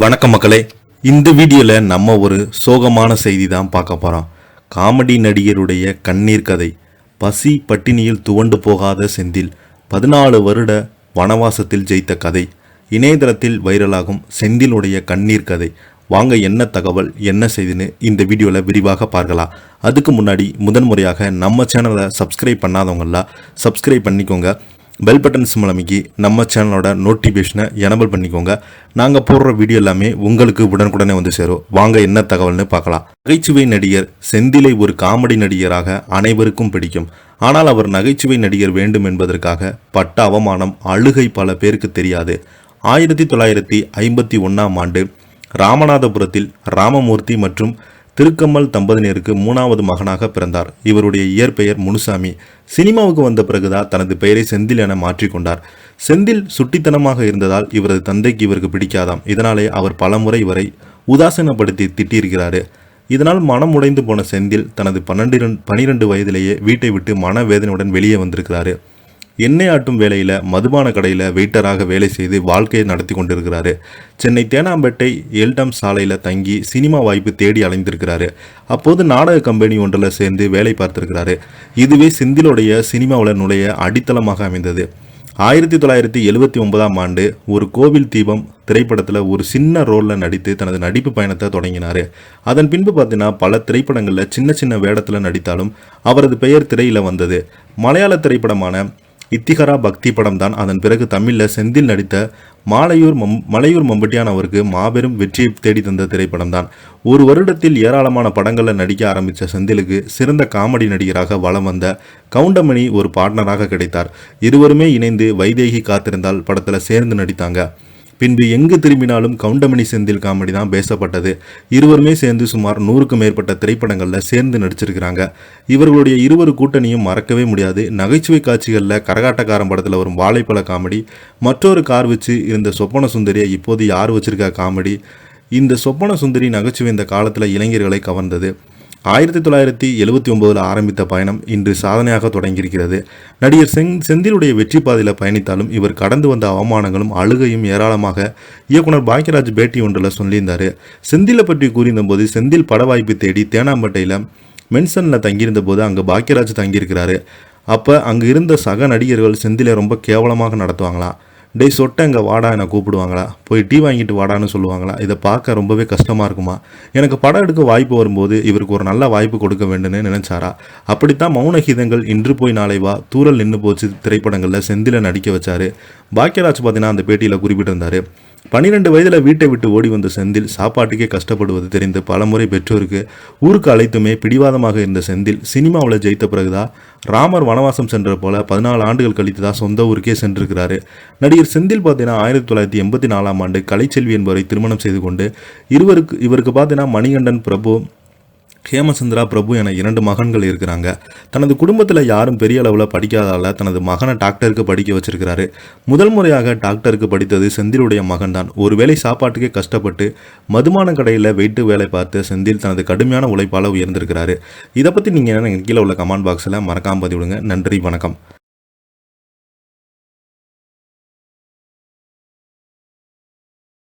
வணக்கம் மக்களே. இந்த வீடியோல நம்ம ஒரு சோகமான செய்தி தான் பார்க்க போறோம். காமெடி நடிகருடைய கண்ணீர் கதை. பசி பட்டினியில் துவண்டு போகாத செந்தில் 14 வருட வனவாசத்தில் ஜெயித்த கதை. இணையதளத்தில் வைரலாகும் செந்திலுடைய கண்ணீர் கதை. வாங்க என்ன தகவல் என்ன செய்தின்னு இந்த வீடியோவில் விரிவாக பார்க்கலாம். அதுக்கு முன்னாடி முதன்முறையாக நம்ம சேனலை சப்ஸ்கிரைப் பண்ணாதவங்களாம் சப்ஸ்கிரைப் பண்ணிக்கோங்க. பெல் பட்டன் சிம்பிள் அமைக்கி நம்ம சேனலோட நோட்டிஃபிகேஷனை எனபிள் பண்ணிக்கோங்க. நாங்கள் போடுற வீடியோ எல்லாமே உங்களுக்கு உடனுக்குடனே வந்து சேரும். வாங்க என்ன தகவல்னு பார்க்கலாம். நகைச்சுவை நடிகர் செந்திலை ஒரு காமெடி நடிகராக அனைவருக்கும் பிடிக்கும். ஆனால் அவர் நகைச்சுவை நடிகர் வேண்டும் என்பதற்காக பட்ட அவமானம் அழுகை பல பேருக்கு தெரியாது. 1951ஆம் ஆண்டு ராமநாதபுரத்தில் ராமமூர்த்தி மற்றும் திருக்கம்மல் தம்பதியினருக்கு 3வது மகனாக பிறந்தார். இவருடைய இயற்பெயர் முனுசாமி. சினிமாவுக்கு வந்த பிறகுதான் தனது பெயரை செந்தில் என மாற்றிக்கொண்டார். செந்தில் சுட்டித்தனமாக இருந்ததால் இவரது தந்தைக்கு இவருக்கு பிடிக்காதாம். இதனாலே அவர் பலமுறை இவரை உதாசீனப்படுத்தி திட்டியிருக்கிறாரு. இதனால் மனம் உடைந்து போன செந்தில் தனது 12 வயதிலேயே வீட்டை விட்டு மனவேதனையுடன் வெளியே வந்திருக்கிறாரு. எண்ணெய் ஆட்டும் வேலையில் மதுபான கடையில் வெயிட்டராக வேலை செய்து வாழ்க்கையை நடத்தி கொண்டிருக்கிறாரு. சென்னை தேனாம்பேட்டை எல்டம் சாலையில் தங்கி சினிமா வாய்ப்பு தேடி அலைந்திருக்கிறாரு. அப்போது நாடக கம்பெனி ஒன்றில் சேர்ந்து வேலை பார்த்திருக்கிறாரு. இதுவே செந்திலுடைய சினிமாவில் நுழைய அடித்தளமாக அமைந்தது. 1979ஆம் ஆண்டு ஒரு கோவில் தீபம் திரைப்படத்தில் ஒரு சின்ன ரோலில் நடித்து தனது நடிப்பு பயணத்தை தொடங்கினார். அதன் பின்பு பார்த்தீங்கன்னா பல திரைப்படங்களில் சின்ன சின்ன வேடத்தில் நடித்தாலும் அவரது பெயர் திரையில் வந்தது. மலையாள திரைப்படமான இத்திகரா பக்தி படம் தான் அதன் பிறகு தமிழில் செந்தில் நடித்த மலையூர் மம்பட்டியான் அவருக்கு மாபெரும் வெற்றியை தேடி தந்த திரைப்படம் தான். ஒரு வருடத்தில் ஏராளமான படங்களில் நடிக்க ஆரம்பித்த செந்திலுக்கு சிறந்த காமெடி நடிகராக வலம் வந்த கவுண்டமணி ஒரு பார்ட்னராக கிடைத்தார். இருவருமே இணைந்து வைதேகி காத்திருந்தால் படத்தில் சேர்ந்து நடித்தாங்க. பின்பு எங்கு திரும்பினாலும் கவுண்டமணி செந்தில் காமெடி தான் பேசப்பட்டது. இருவருமே சேர்ந்து சுமார் 100க்கும் மேற்பட்ட திரைப்படங்களில் சேர்ந்து நடிச்சிருக்கிறாங்க. இவர்களுடைய இருவரு கூட்டணியும் மறக்கவே முடியாது. நகைச்சுவை காட்சிகளில் கரகாட்டக்காரன் படத்தில் வரும் வாழைப்பழ காமெடி, மற்றொரு கார் வச்சு இருந்த சொப்பன சுந்தரியை இப்போது யார் வச்சிருக்கா காமெடி. இந்த சொப்பன சுந்தரி நகைச்சுவை இந்த காலத்தில் இளைஞர்களை கவர்ந்தது. 1979 ஆரம்பித்த பயணம் இன்று சாதனையாக தொடங்கியிருக்கிறது. நடிகர் செந்திலுடைய வெற்றி பாதையில் பயணித்தாலும் இவர் கடந்து வந்த அவமானங்களும் அழுகையும் ஏராளமாக இயக்குனர் பாக்கியராஜ் பேட்டி ஒன்றில் சொல்லியிருந்தார். செந்திலை பற்றி கூறியிருந்தபோது செந்தில் பட வாய்ப்பு தேடி தேனாம்பேட்டையில் மென்சனில் தங்கியிருந்த போது அங்கே பாக்கியராஜ் தங்கியிருக்கிறாரு. அப்போ அங்கே இருந்த சக நடிகர்கள் செந்திலை ரொம்ப கேவலமாக நடத்துவாங்களாம். டே சொட்டை இங்கே வாடா என்னை கூப்பிடுவாங்களா, போய் டீ வாங்கிட்டு வாடான்னு சொல்லுவாங்களா. இதை பார்க்க ரொம்பவே கஷ்டமாக இருக்குமா. எனக்கு படம் எடுக்க வாய்ப்பு வரும்போது இவருக்கு ஒரு நல்ல வாய்ப்பு கொடுக்க வேண்டும்னு நினைச்சாரா. அப்படித்தான் மௌனகீதங்கள், இன்று போய் நாளை வா, தூரல் நின்று போச்சு திரைப்படங்களில் செந்திலை நடிக்க வச்சாரு. பாக்கியராஜ் பார்த்தீங்கன்னா அந்த பேட்டியில் குறிப்பிட்டிருந்தார். 12 வயதில் வீட்டை விட்டு ஓடி வந்த செந்தில் சாப்பாட்டுக்கே கஷ்டப்படுவது தெரிந்து பலமுறை பெற்றோருக்கு ஊருக்கு அழைத்துமே பிடிவாதமாக இருந்த செந்தில் சினிமாவில் ஜெயித்த பிறகுதான் ராமர் வனவாசம் சென்ற போல 14 ஆண்டுகள் கழித்து தான் சொந்த ஊருக்கே சென்றிருக்கிறாரு. நடிகர் செந்தில் பார்த்தீங்கன்னா 1984ஆம் ஆண்டு கலைச்செல்வி என்பவரை திருமணம் செய்து கொண்டு இவருக்கு பார்த்தீங்கன்னா மணிகண்டன் பிரபு, ஹேமச்சந்திரா பிரபு என 2 மகன்கள் இருக்கிறாங்க. தனது குடும்பத்தில் யாரும் பெரிய அளவில் படிக்காதால தனது மகனை டாக்டருக்கு படிக்க வச்சிருக்கிறாரு. முதல் முறையாக டாக்டருக்கு படித்தது செந்திலுடைய மகன் தான். ஒருவேளை சாப்பாட்டுக்கே கஷ்டப்பட்டு மதுமான கடையில் வெயிட்டு வேலை பார்த்து செந்தில் தனது கடுமையான உழைப்பால் உயர்ந்திருக்கிறாரு. இதை பற்றி நீங்கள் என்ன கீழே உள்ள கமெண்ட் பாக்ஸில் மறக்காம பதிவிடுங்க. நன்றி, வணக்கம்.